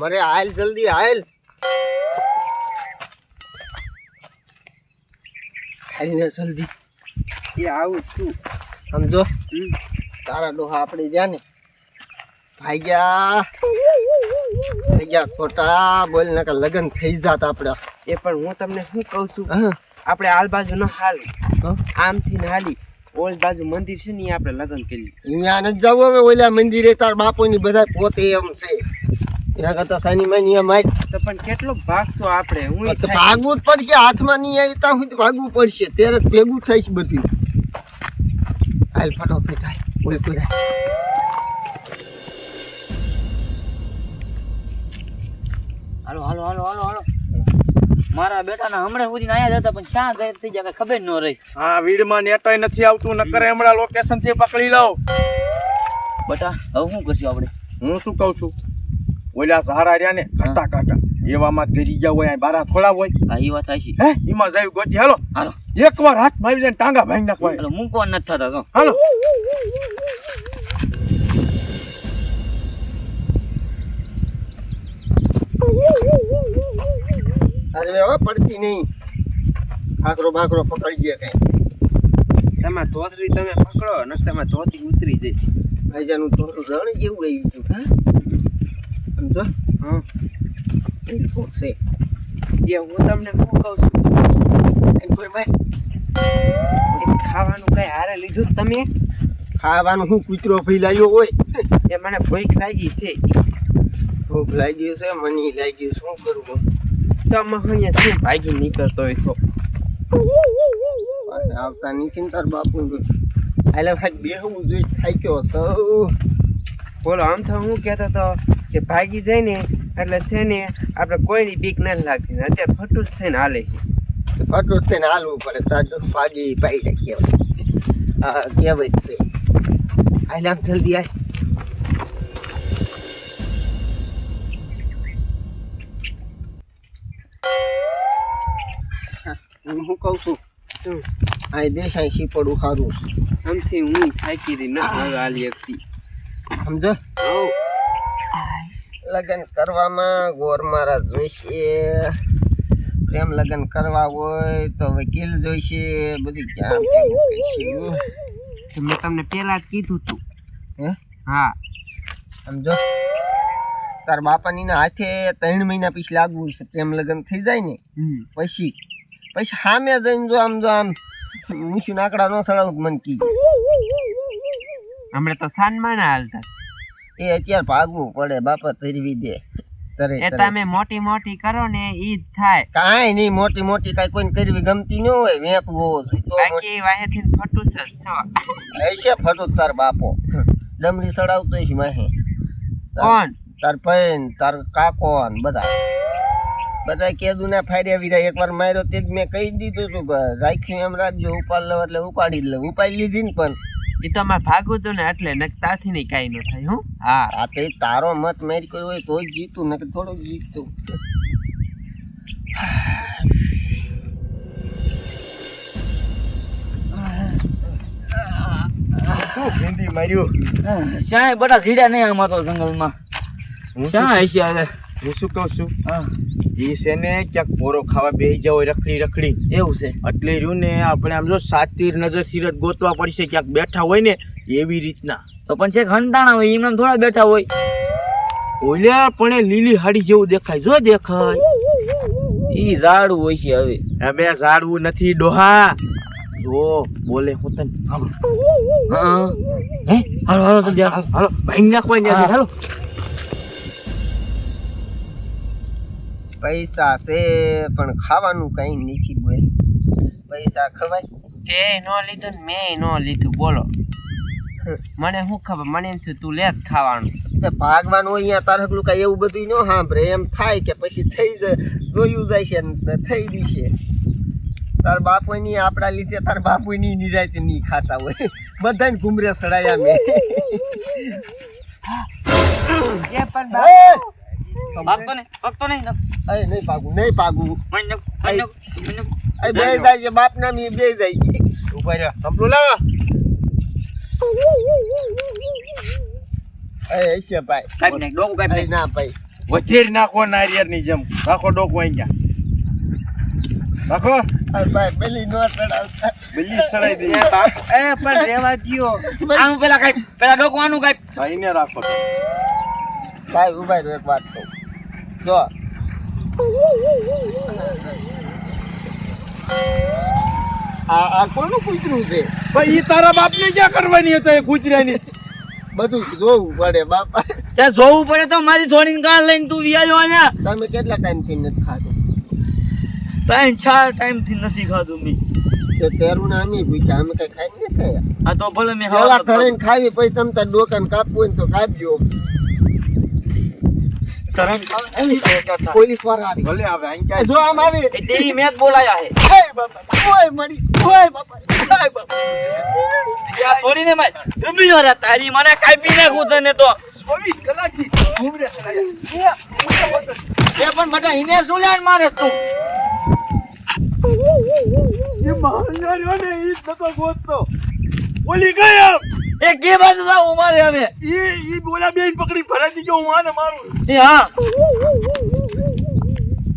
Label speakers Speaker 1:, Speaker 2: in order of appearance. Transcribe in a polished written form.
Speaker 1: અરે હાલ જલ્દી હાલ હાલને જલ્દી
Speaker 2: એ આવું છું
Speaker 1: સમજો તારા ડોહા આપણે ગયા ને ભાગ્યા ખોટા બોલ ને કે લગન થઈ જાત આપડા
Speaker 2: એ પણ હું તમને શું કહું છું
Speaker 1: હા
Speaker 2: આપણે આલ બાજુ ન હાલ
Speaker 1: તો
Speaker 2: આમથી ને હાલી ઓલ બાજુ મંદિર છે ને ઈ આપણે લગ્ન કરી
Speaker 1: અહીંયા નથી જવું હવે ઓલા મંદિરે તાર બાપુની બધા પોતે એમ છે એના કરતા સાની માની એમ આજ
Speaker 2: તો પણ કેટલો ભાગશો આપણે હું
Speaker 1: તો ભાગવું જ પડશે હાથમાં નહીં આવી ત્યાં સુધી ભાગવું પડશે ત્યારે જ ભેગું થાય છે બધું હાલ ફટોફટ હાલ બોલ કોઈ
Speaker 3: હાલો હાલો હાલો હાલો હાલો મારા બેટાના હમણાં સુધી આયા હતા પણ શા ગાયબ થઈ ગયા ખબર ન રહી
Speaker 4: હા વીડમાં નેટોય નથી આવતું નકર હમણાં લોકેશન થી પકડી લઉં
Speaker 3: બટા હવે શું કરશું આપણે
Speaker 4: હું શું કહું છું ઓલા ઝાડા રહ્યા ને ખાટા ખાટા એવામાં ગરી ગયા હોય બારા થોડા હોય
Speaker 3: હા એ વાત સાચી
Speaker 4: હે એમાં જાય ગોતી હાલો
Speaker 3: હાલો
Speaker 4: એકવાર હાથ મારી દે ટાંગા ભાંગી નાખવાય
Speaker 3: હાલો મૂકવા નથી થતા જો
Speaker 4: હાલો
Speaker 1: અરે હવે પડતી નહીં ભાખરો પકડી ગયા કઈ
Speaker 2: તમારે ધોતરી તમે પકડો ન તમારે ધોતી ઉતરી જશે
Speaker 1: ભાઈજાનું થોડું રણ જેવું આવી ગયું હા સમજો
Speaker 2: હા
Speaker 1: એ છે
Speaker 2: એ હું તમને શું કહું છું
Speaker 1: કોઈ ભાઈ
Speaker 2: એ ખાવાનું કઈ હારે લીધું તમે
Speaker 1: ખાવાનું શું કૂતરો ફેલાયો હોય
Speaker 2: એ મને ભૂખ લાગી છે
Speaker 1: ભૂખ લાગી છે મને લાગી શું કરવું
Speaker 2: તમે અહીંયા શું ભાગી નીકળતો હોય છો
Speaker 1: આવતા નથી તાર બાપુ એટલે ભાઈ બેહવું જોઈ થાય કયો સૌ
Speaker 2: બોલો આમ તો હું કહેતો હતો કે ભાગી જાય ને એટલે છે ને આપણે કોઈની બીક નથી લાગતી અત્યારે ફટું જ થઈને હાલે છે
Speaker 1: ફટોસ થઈને હાલવું પડે તાર ભાગી પાઈ કહેવાય હા કહેવાય જ છે હાલ આમ જલ્દી આય હું શું કહું છું
Speaker 2: શું
Speaker 1: આ બેસાય શીપડું સારું
Speaker 2: આમથી હું થાકી રહી નથી હવે હાલી એકથી
Speaker 1: સમજો લગ્ન કરવામાં ગોર મારા જોઈશે પ્રેમ લગ્ન કરવા હોય તો વકીલ જોઈશે બધી ક્યાં
Speaker 2: મેં તમને પહેલા જ કીધું તું
Speaker 1: હે
Speaker 2: હા
Speaker 1: સમજો તાર બાપાની ના હાથે 3 મહિના પછી લાગવું છે પ્રેમ લગ્ન થઈ જાય ને પછી સામે જઈને જો આમ મૂછું નાકડા ન સડાવું મન કી
Speaker 2: હમણાં તો સાનમાં ના હાલતા
Speaker 1: એ અત્યારે ભાગવું પડે બાપા તરવી દે તરે
Speaker 2: એ તમે મોટી મોટી કરો ને ઈ જ થાય
Speaker 1: કાંઈ નહીં મોટી કાંઈ કોઈને કરવી ગમતી ન હોય વેતું હોવો જોઈએ તો
Speaker 2: બાકી વાહેથી ફટું છે છો
Speaker 1: હશે ફટું તાર બાપો ડમરી સડાવતો છે માહે
Speaker 2: કોણ
Speaker 1: તાર પૈન તાર કાકો ને બધા કેદું ના ફાર્યા વીરા એકવાર માર્યો તે જ મેં કહી દીધું હતું કે રાખ્યું એમ રાખજો ઉપાડ લો એટલે ઉપાડી જ લે ઉપાડી લીધી ને પણ
Speaker 2: એ તો અમારે ભાગવું હતું ને એટલે ને તાથી નહીં કાંઈ ન થાય હું હા
Speaker 1: આ તે તારો મત મેરી કર્યો હોય તો જ જીતું ને થોડુંક જીતું
Speaker 4: ભીંડી માર્યું
Speaker 3: શ્યાય બટા સીડ્યા નહીં આમાં તો જંગલમાં શા હશે હવે
Speaker 4: હું શું કહું છું
Speaker 3: હા
Speaker 4: એ છે ને ક્યાંક પોરો ખાવા બેસી જાવ રખડી
Speaker 3: એવું છે
Speaker 4: એટલે રહ્યું ને આપણે આમ જો સાતીર નજરથી જ ગોતવા પડશે ક્યાંક બેઠા હોય ને એવી રીતના
Speaker 3: તો પણ છે હંતાણા હોય એમને થોડા બેઠા હોય
Speaker 4: ઓલ્યા પણ એ લીલી હાડી જેવું દેખાય જો દેખાય
Speaker 3: ઈ ઝાડું હોય છે હવે
Speaker 4: હવે ઝાડવું નથી ડોહા જો બોલે હું તને
Speaker 3: હા હે હાલો હાલો જલ્દી
Speaker 4: હાલો ભાઈ નાખવા ત્યાં હાલો
Speaker 1: પૈસા છે પણ ખાવાનું કઈ નથી બોલ પૈસા ખવાય
Speaker 2: તે નો લીધું ને મેં નો લીધું બોલો મને શું ખબર મને એમ થયું તું લે જ ખાવાનું
Speaker 1: તે ભાગવાનું હોય અહીંયા તારકલું કઈ એવું બધું ન સાંભળે એમ થાય કે પછી થઈ જાય જોયું જાય છે ને થઈ જશે તાર બાપુની આપણા લીધે તાર બાપુની નિરાયતે નહીં ખાતા હોય બધાને ઘુમરે સડાયા મેં
Speaker 2: એ પણ
Speaker 3: ભાગતો નહીં
Speaker 1: નહીં પાગું
Speaker 3: મને
Speaker 1: બે જાય છે બાપ નામ એ બે જાય છે
Speaker 4: ઉભા રહ્યો સંપલું લાવો
Speaker 1: છે ભાઈ
Speaker 3: કાઈ નહીં ડોકું કાઈ
Speaker 1: ના ભાઈ
Speaker 4: વચેરી નાખો નારિયેળની જેમ રાખો ડોકો અહીંયા રાખો
Speaker 1: આ ભાઈ પેલી નો ચડાવતા
Speaker 4: બિલ્લી સડાઈ દે
Speaker 2: પણ રેવા દ્યો
Speaker 3: આનું પેલા કાઈ પેલા ડોકવાનું કાઈ
Speaker 4: ભાઈને રાખો
Speaker 1: ભાઈ ઉભા રહ્યો એક વાત કહું જો આ કોનું કૂતરું છે
Speaker 4: ભાઈ ઈ તારા બાપને ક્યાં કરવાની હતો એ કૂતરાની
Speaker 1: બધું જોવું પડે બાપા
Speaker 3: તે જોવું પડે તો મારી છોડીને કાં લઈને તું વિયાયો ને
Speaker 1: તમે કેટલા ટાઈમ થી નથી ખાધું
Speaker 3: 3-4 ટાઈમ થી નથી ખાધું મેં
Speaker 1: તે તેરું ના અમે પૂછ્યા અમે કઈ ખાઈ નથી થયા
Speaker 3: આ તો ભલે મેં
Speaker 1: પેલા ધરીને ખાવી પછી તમે તાર ડોકાને કાપવું હોય ને તો કાપજો પોલીસ વાળા આવી
Speaker 4: ભલે આવે અહીં ક્યાં
Speaker 1: જો આમ આવે
Speaker 3: એ તેરી મેં જ બોલાયા હે
Speaker 1: ઓય બાપા ઓય મળી ઓય બાપા ઓય બાપા
Speaker 3: યા છોડીને માર ડૂબી નો રે તારી મને કાપી નાખું તને તો
Speaker 4: 24 કલાકથી ઘૂમરે
Speaker 3: એ પણ બટા ઈને શું લેણ મારે તું
Speaker 4: એ મહાંગાર્યો ને ઈ નતો ગોતતો ઓલી ગયા
Speaker 3: એ કે બાજુ જાવ મારે હવે
Speaker 4: ઈ બોલા બેન પકડી ભરાઈ દીજો હું આને મારું
Speaker 3: એ હા